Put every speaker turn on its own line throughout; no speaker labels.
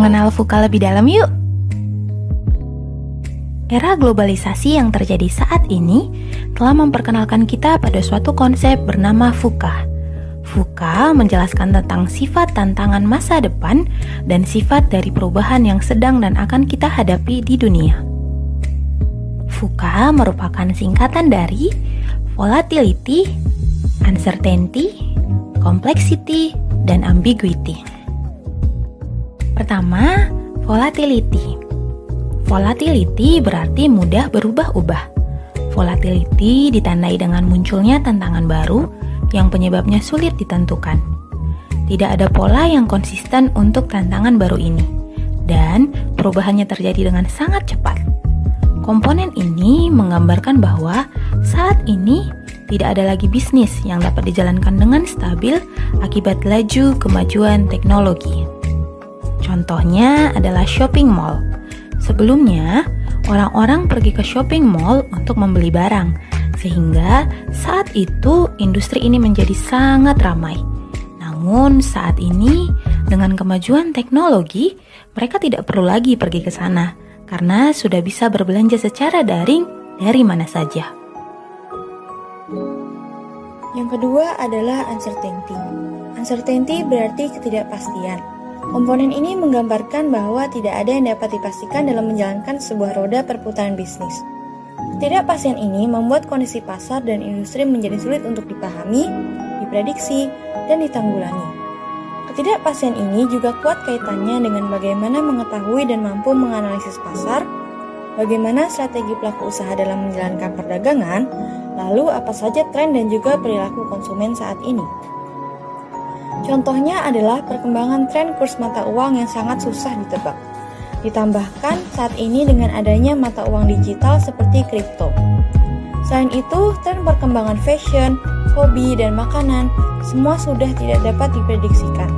mengenal VUCA lebih dalam yuk. Era globalisasi yang terjadi saat ini telah memperkenalkan kita pada suatu konsep bernama VUCA. VUCA menjelaskan tentang sifat tantangan masa depan dan sifat dari perubahan yang sedang dan akan kita hadapi di dunia. VUCA merupakan singkatan dari volatility, uncertainty, complexity, dan ambiguity. Pertama, volatility. Volatility berarti mudah berubah-ubah. Volatility ditandai dengan munculnya tantangan baru yang penyebabnya sulit ditentukan. Tidak ada pola yang konsisten untuk tantangan baru ini, dan perubahannya terjadi dengan sangat cepat. Komponen ini menggambarkan bahwa saat ini tidak ada lagi bisnis yang dapat dijalankan dengan stabil akibat laju kemajuan teknologi. Contohnya adalah shopping mall. Sebelumnya, orang-orang pergi ke shopping mall untuk membeli barang, sehingga saat itu industri ini menjadi sangat ramai. Namun saat ini, dengan kemajuan teknologi, mereka tidak perlu lagi pergi ke sana, karena sudah bisa berbelanja secara daring dari mana saja.
Yang kedua adalah uncertainty. Uncertainty berarti ketidakpastian. Komponen ini menggambarkan bahwa tidak ada yang dapat dipastikan dalam menjalankan sebuah roda perputaran bisnis. Ketidakpastian ini membuat kondisi pasar dan industri menjadi sulit untuk dipahami, diprediksi, dan ditanggulangi. Ketidakpastian ini juga kuat kaitannya dengan bagaimana mengetahui dan mampu menganalisis pasar, bagaimana strategi pelaku usaha dalam menjalankan perdagangan, lalu apa saja tren dan juga perilaku konsumen saat ini. Contohnya adalah perkembangan tren kurs mata uang yang sangat susah ditebak. Ditambahkan saat ini dengan adanya mata uang digital seperti kripto. Selain itu, tren perkembangan fashion, hobi, dan makanan semua sudah tidak dapat diprediksikan.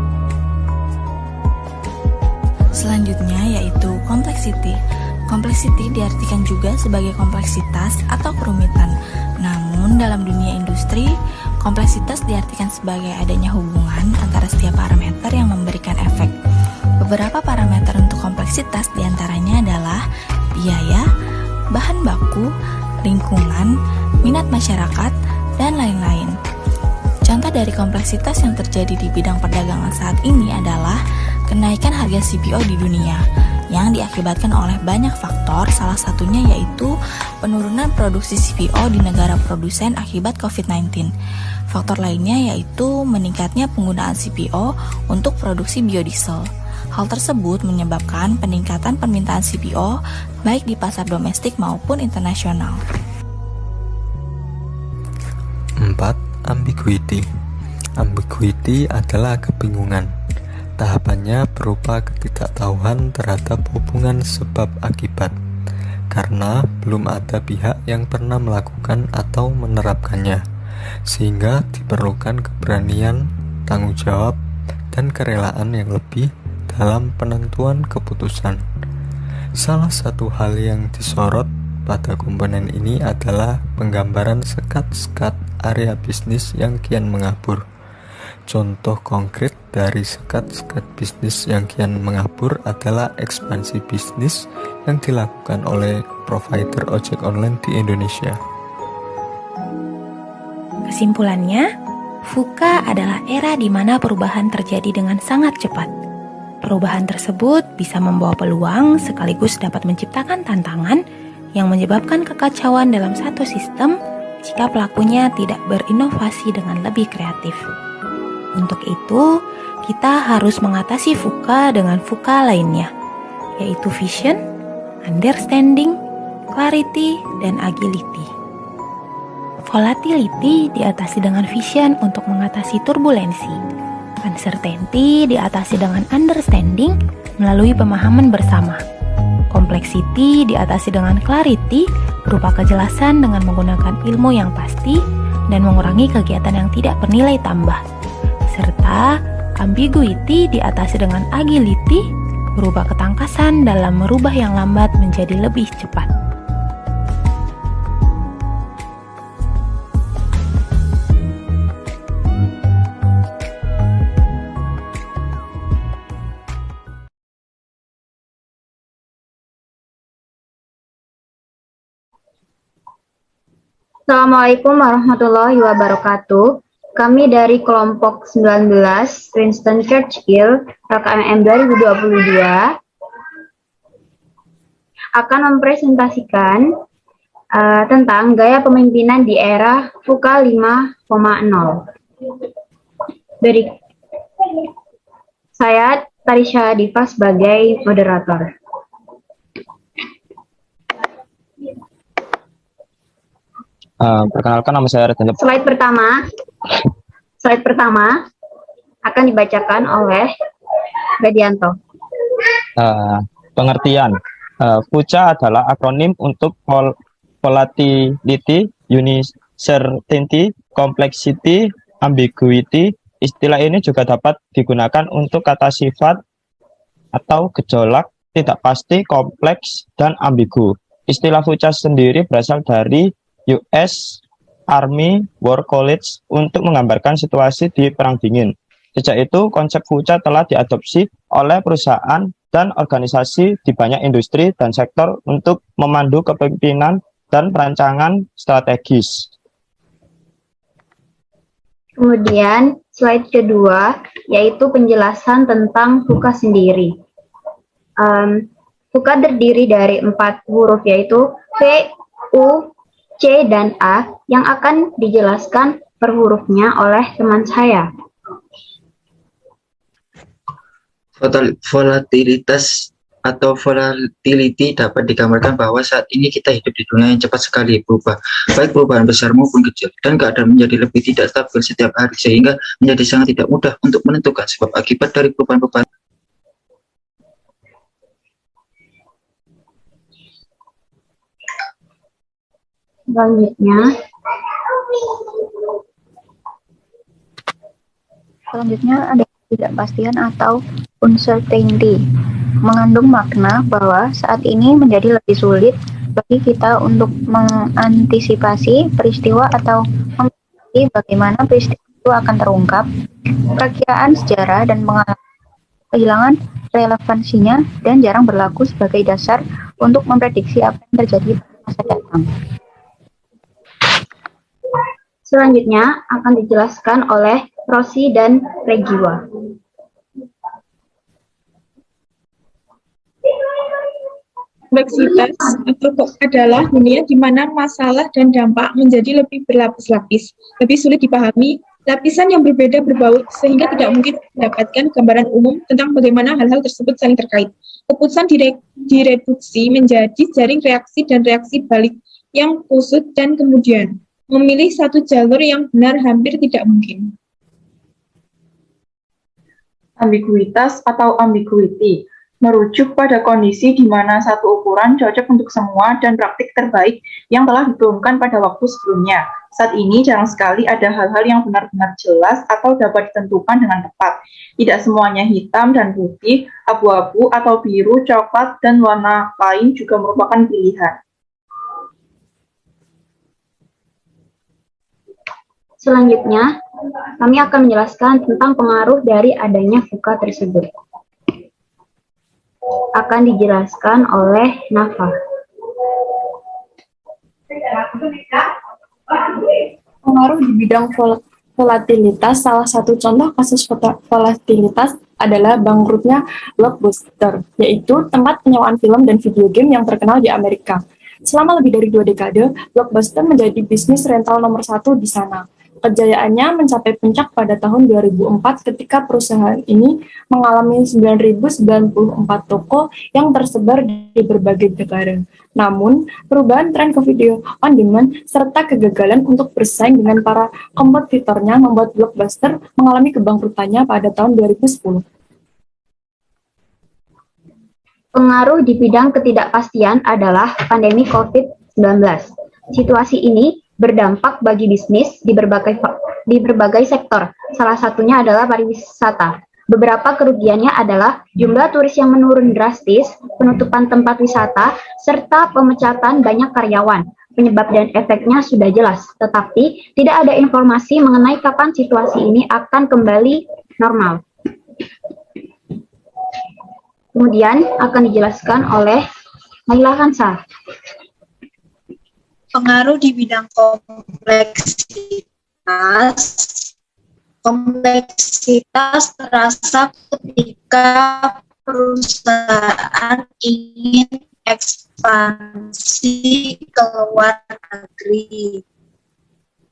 Selanjutnya yaitu complexity. Complexity diartikan juga sebagai kompleksitas atau kerumitan. Namun dalam dunia industri, kompleksitas diartikan sebagai adanya hubungan antara setiap parameter yang memberikan efek. Beberapa parameter untuk kompleksitas diantaranya adalah biaya, bahan baku, lingkungan, minat masyarakat, dan lain-lain. Contoh dari kompleksitas yang terjadi di bidang perdagangan saat ini adalah kenaikan harga CPO di dunia yang diakibatkan oleh banyak faktor, salah satunya yaitu penurunan produksi CPO di negara produsen akibat COVID-19. Faktor lainnya yaitu meningkatnya penggunaan CPO untuk produksi biodiesel. Hal tersebut menyebabkan peningkatan permintaan CPO baik di pasar domestik maupun internasional.
4. Ambiguity. Ambiguity adalah kebingungan. Tahapannya berupa ketidaktahuan terhadap hubungan sebab akibat, karena belum ada pihak yang pernah melakukan atau menerapkannya, sehingga diperlukan keberanian, tanggung jawab, dan kerelaan yang lebih dalam penentuan keputusan. Salah satu hal yang disorot pada komponen ini adalah penggambaran sekat-sekat area bisnis yang kian mengabur. Contoh konkret dari sekat-sekat bisnis yang kian mengabur adalah ekspansi bisnis yang dilakukan oleh provider ojek online di Indonesia.
Kesimpulannya, VUCA adalah era di mana perubahan terjadi dengan sangat cepat. Perubahan tersebut bisa membawa peluang sekaligus dapat menciptakan tantangan yang menyebabkan kekacauan dalam satu sistem jika pelakunya tidak berinovasi dengan lebih kreatif. Untuk itu, kita harus mengatasi VUCA dengan VUCA lainnya, yaitu vision, understanding, clarity, dan agility. Volatility diatasi dengan vision untuk mengatasi turbulensi. Uncertainty diatasi dengan understanding melalui pemahaman bersama. Complexity diatasi dengan clarity berupa kejelasan dengan menggunakan ilmu yang pasti dan mengurangi kegiatan yang tidak bernilai tambah. Serta ambiguity diatasi dengan agility berupa ketangkasan dalam merubah yang lambat menjadi lebih cepat.
Assalamualaikum warahmatullahi wabarakatuh. Kami dari kelompok 19 Winston Churchill LKMM 2022 akan mempresentasikan tentang gaya pemimpinan di era VUCA 5.0. Dari saya Tarisha Diva sebagai moderator.
Perkenalkan, nama saya Redan.
Slide pertama akan dibacakan oleh Gadianto.
Pengertian. VUCA adalah akronim untuk Volatility, Uncertainty, Complexity, Ambiguity. Istilah ini juga dapat digunakan untuk kata sifat atau gejolak, tidak pasti, kompleks, dan ambigu. Istilah VUCA sendiri berasal dari US Army War College untuk menggambarkan situasi di Perang Dingin. Sejak itu, konsep VUCA telah diadopsi oleh perusahaan dan organisasi di banyak industri dan sektor untuk memandu kepemimpinan dan perancangan strategis.
Kemudian, slide kedua, yaitu penjelasan tentang VUCA sendiri. VUCA terdiri dari 4 huruf, yaitu V, U, C, dan A, yang akan dijelaskan per hurufnya oleh teman saya.
Volatilitas atau volatility dapat digambarkan bahwa saat ini kita hidup di dunia yang cepat sekali berubah, baik perubahan besar maupun kecil, dan keadaan menjadi lebih tidak stabil setiap hari, sehingga menjadi sangat tidak mudah untuk menentukan sebab akibat dari perubahan-perubahan.
Selanjutnya ada ketidakpastian atau uncertainty, mengandung makna bahwa saat ini menjadi lebih sulit bagi kita untuk mengantisipasi peristiwa atau memprediksi bagaimana peristiwa itu akan terungkap. Perakiraan sejarah dan pengalaman kehilangan relevansinya dan jarang berlaku sebagai dasar untuk memprediksi apa yang terjadi pada masa datang. Selanjutnya akan dijelaskan oleh Rosi dan Regiwa.
Kompleksitas adalah dunia di mana masalah dan dampak menjadi lebih berlapis-lapis, lebih sulit dipahami, lapisan yang berbeda berbaur sehingga tidak mungkin mendapatkan gambaran umum tentang bagaimana hal-hal tersebut saling terkait. Keputusan direduksi menjadi jaring reaksi dan reaksi balik yang kusut, dan kemudian memilih satu jalur yang benar hampir tidak mungkin.
Ambiguitas atau ambiguity merujuk pada kondisi di mana satu ukuran cocok untuk semua dan praktik terbaik yang telah diturunkan pada waktu sebelumnya. Saat ini jarang sekali ada hal-hal yang benar-benar jelas atau dapat ditentukan dengan tepat. Tidak semuanya hitam dan putih, abu-abu atau biru, coklat, dan warna lain juga merupakan pilihan.
Selanjutnya, kami akan menjelaskan tentang pengaruh dari adanya VUCA tersebut. Akan dijelaskan oleh Nafa.
Pengaruh di bidang volatilitas, salah satu contoh kasus volatilitas adalah bangkrutnya Blockbuster, yaitu tempat penyewaan film dan video game yang terkenal di Amerika. Selama lebih dari 2 dekade, Blockbuster menjadi bisnis rental nomor 1 di sana. Kejayaannya mencapai puncak pada tahun 2004 ketika perusahaan ini mengalami 9.094 toko yang tersebar di berbagai negara. Namun, perubahan tren ke video on demand serta kegagalan untuk bersaing dengan para kompetitornya membuat Blockbuster mengalami kebangkrutannya pada tahun 2010.
Pengaruh di bidang ketidakpastian adalah pandemi COVID-19. Situasi ini berdampak bagi bisnis di berbagai sektor. Salah satunya adalah pariwisata. Beberapa kerugiannya adalah jumlah turis yang menurun drastis, penutupan tempat wisata, serta pemecatan banyak karyawan. Penyebab dan efeknya sudah jelas, tetapi tidak ada informasi mengenai kapan situasi ini akan kembali normal. Kemudian akan dijelaskan oleh Naila Hansa.
Pengaruh di bidang kompleksitas. Kompleksitas terasa ketika perusahaan ingin ekspansi ke luar negeri,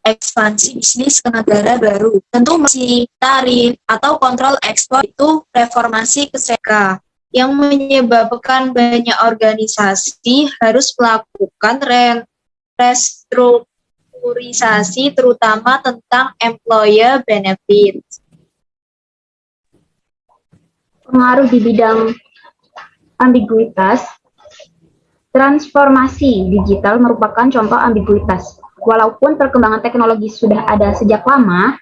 ekspansi bisnis ke negara baru. Tentu masih tarif atau kontrol ekspor itu reformasi keseka yang menyebabkan banyak organisasi harus melakukan restrukturisasi terutama tentang employer benefit.
Pengaruh di bidang ambiguitas. Transformasi digital merupakan contoh ambiguitas. Walaupun perkembangan teknologi sudah ada sejak lama,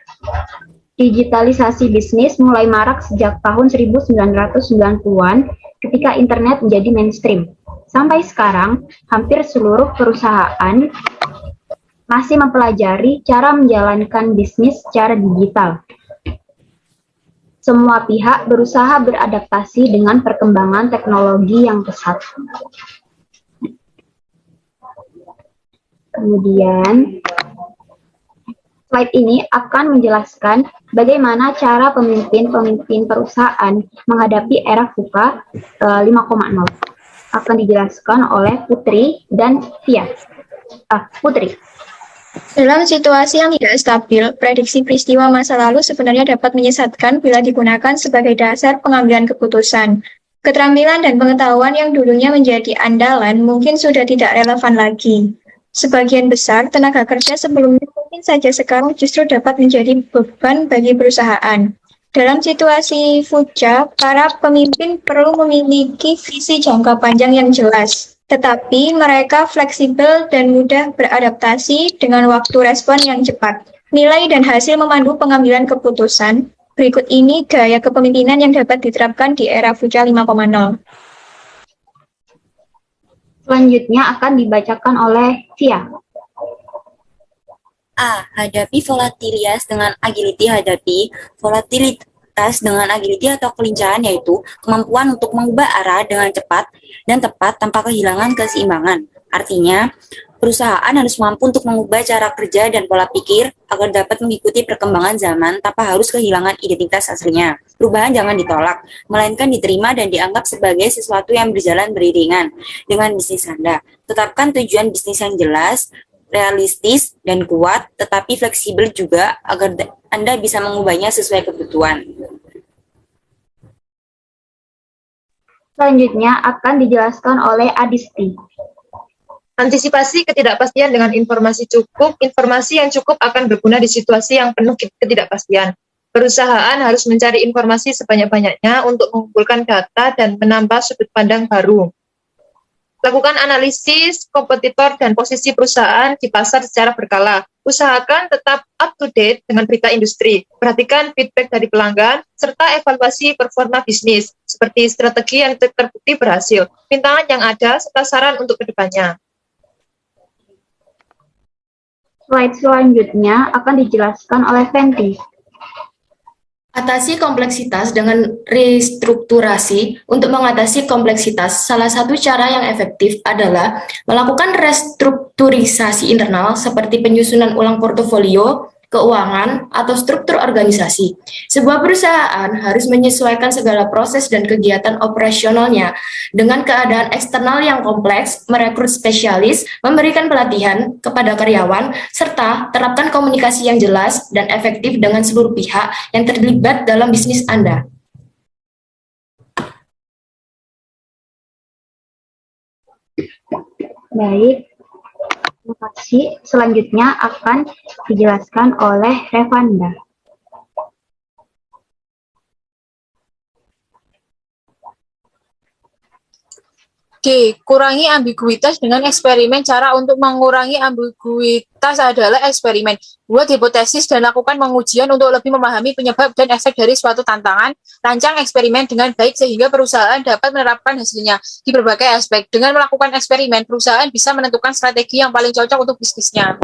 digitalisasi bisnis mulai marak sejak tahun 1990-an ketika internet menjadi mainstream. Sampai sekarang, hampir seluruh perusahaan masih mempelajari cara menjalankan bisnis secara digital. Semua pihak berusaha beradaptasi dengan perkembangan teknologi yang pesat. Kemudian, slide ini akan menjelaskan bagaimana cara pemimpin-pemimpin perusahaan menghadapi era VUCA 5.0. Akan dijelaskan oleh Putri dan Via. Putri.
Dalam situasi yang tidak stabil, prediksi peristiwa masa lalu sebenarnya dapat menyesatkan bila digunakan sebagai dasar pengambilan keputusan. Keterampilan dan pengetahuan yang dulunya menjadi andalan mungkin sudah tidak relevan lagi. Sebagian besar tenaga kerja sebelumnya mungkin saja sekarang justru dapat menjadi beban bagi perusahaan. Dalam situasi VUCA, para pemimpin perlu memiliki visi jangka panjang yang jelas. Tetapi mereka fleksibel dan mudah beradaptasi dengan waktu respon yang cepat. Nilai dan hasil memandu pengambilan keputusan. Berikut ini gaya kepemimpinan yang dapat diterapkan di era VUCA 5.0.
Selanjutnya akan dibacakan oleh Via.
A. Hadapi volatilitas dengan agility. Hadapi volatilitas dengan agility atau kelincahan, yaitu kemampuan untuk mengubah arah dengan cepat dan tepat tanpa kehilangan keseimbangan. Artinya, perusahaan harus mampu untuk mengubah cara kerja dan pola pikir agar dapat mengikuti perkembangan zaman tanpa harus kehilangan identitas aslinya. Perubahan jangan ditolak, melainkan diterima dan dianggap sebagai sesuatu yang berjalan beriringan dengan bisnis Anda. Tetapkan tujuan bisnis yang jelas, realistis, dan kuat, tetapi fleksibel juga agar Anda bisa mengubahnya sesuai kebutuhan.
Selanjutnya akan dijelaskan oleh Adisti.
Antisipasi ketidakpastian dengan informasi cukup. Informasi yang cukup akan berguna di situasi yang penuh ketidakpastian. Perusahaan harus mencari informasi sebanyak-banyaknya untuk mengumpulkan data dan menambah sudut pandang baru. Lakukan analisis kompetitor dan posisi perusahaan di pasar secara berkala. Usahakan tetap up to date dengan berita industri. Perhatikan feedback dari pelanggan, serta evaluasi performa bisnis, seperti strategi yang terbukti berhasil, rintangan yang ada, serta saran untuk kedepannya.
Slide selanjutnya akan dijelaskan oleh Fenty.
Atasi kompleksitas dengan restrukturasi. Untuk mengatasi kompleksitas, salah satu cara yang efektif adalah melakukan restrukturisasi internal seperti penyusunan ulang portofolio, keuangan, atau struktur organisasi. Sebuah perusahaan harus menyesuaikan segala proses dan kegiatan operasionalnya dengan keadaan eksternal yang kompleks, merekrut spesialis, memberikan pelatihan kepada karyawan, serta terapkan komunikasi yang jelas dan efektif dengan seluruh pihak yang terlibat dalam bisnis Anda.
Baik. Terima kasih. Selanjutnya akan dijelaskan oleh Revanda.
Oke, kurangi ambiguitas dengan eksperimen. Cara untuk mengurangi ambiguitas adalah eksperimen. Buat hipotesis dan lakukan pengujian untuk lebih memahami penyebab dan efek dari suatu tantangan. Rancang eksperimen dengan baik sehingga perusahaan dapat menerapkan hasilnya di berbagai aspek. Dengan melakukan eksperimen, perusahaan bisa menentukan strategi yang paling cocok untuk bisnisnya.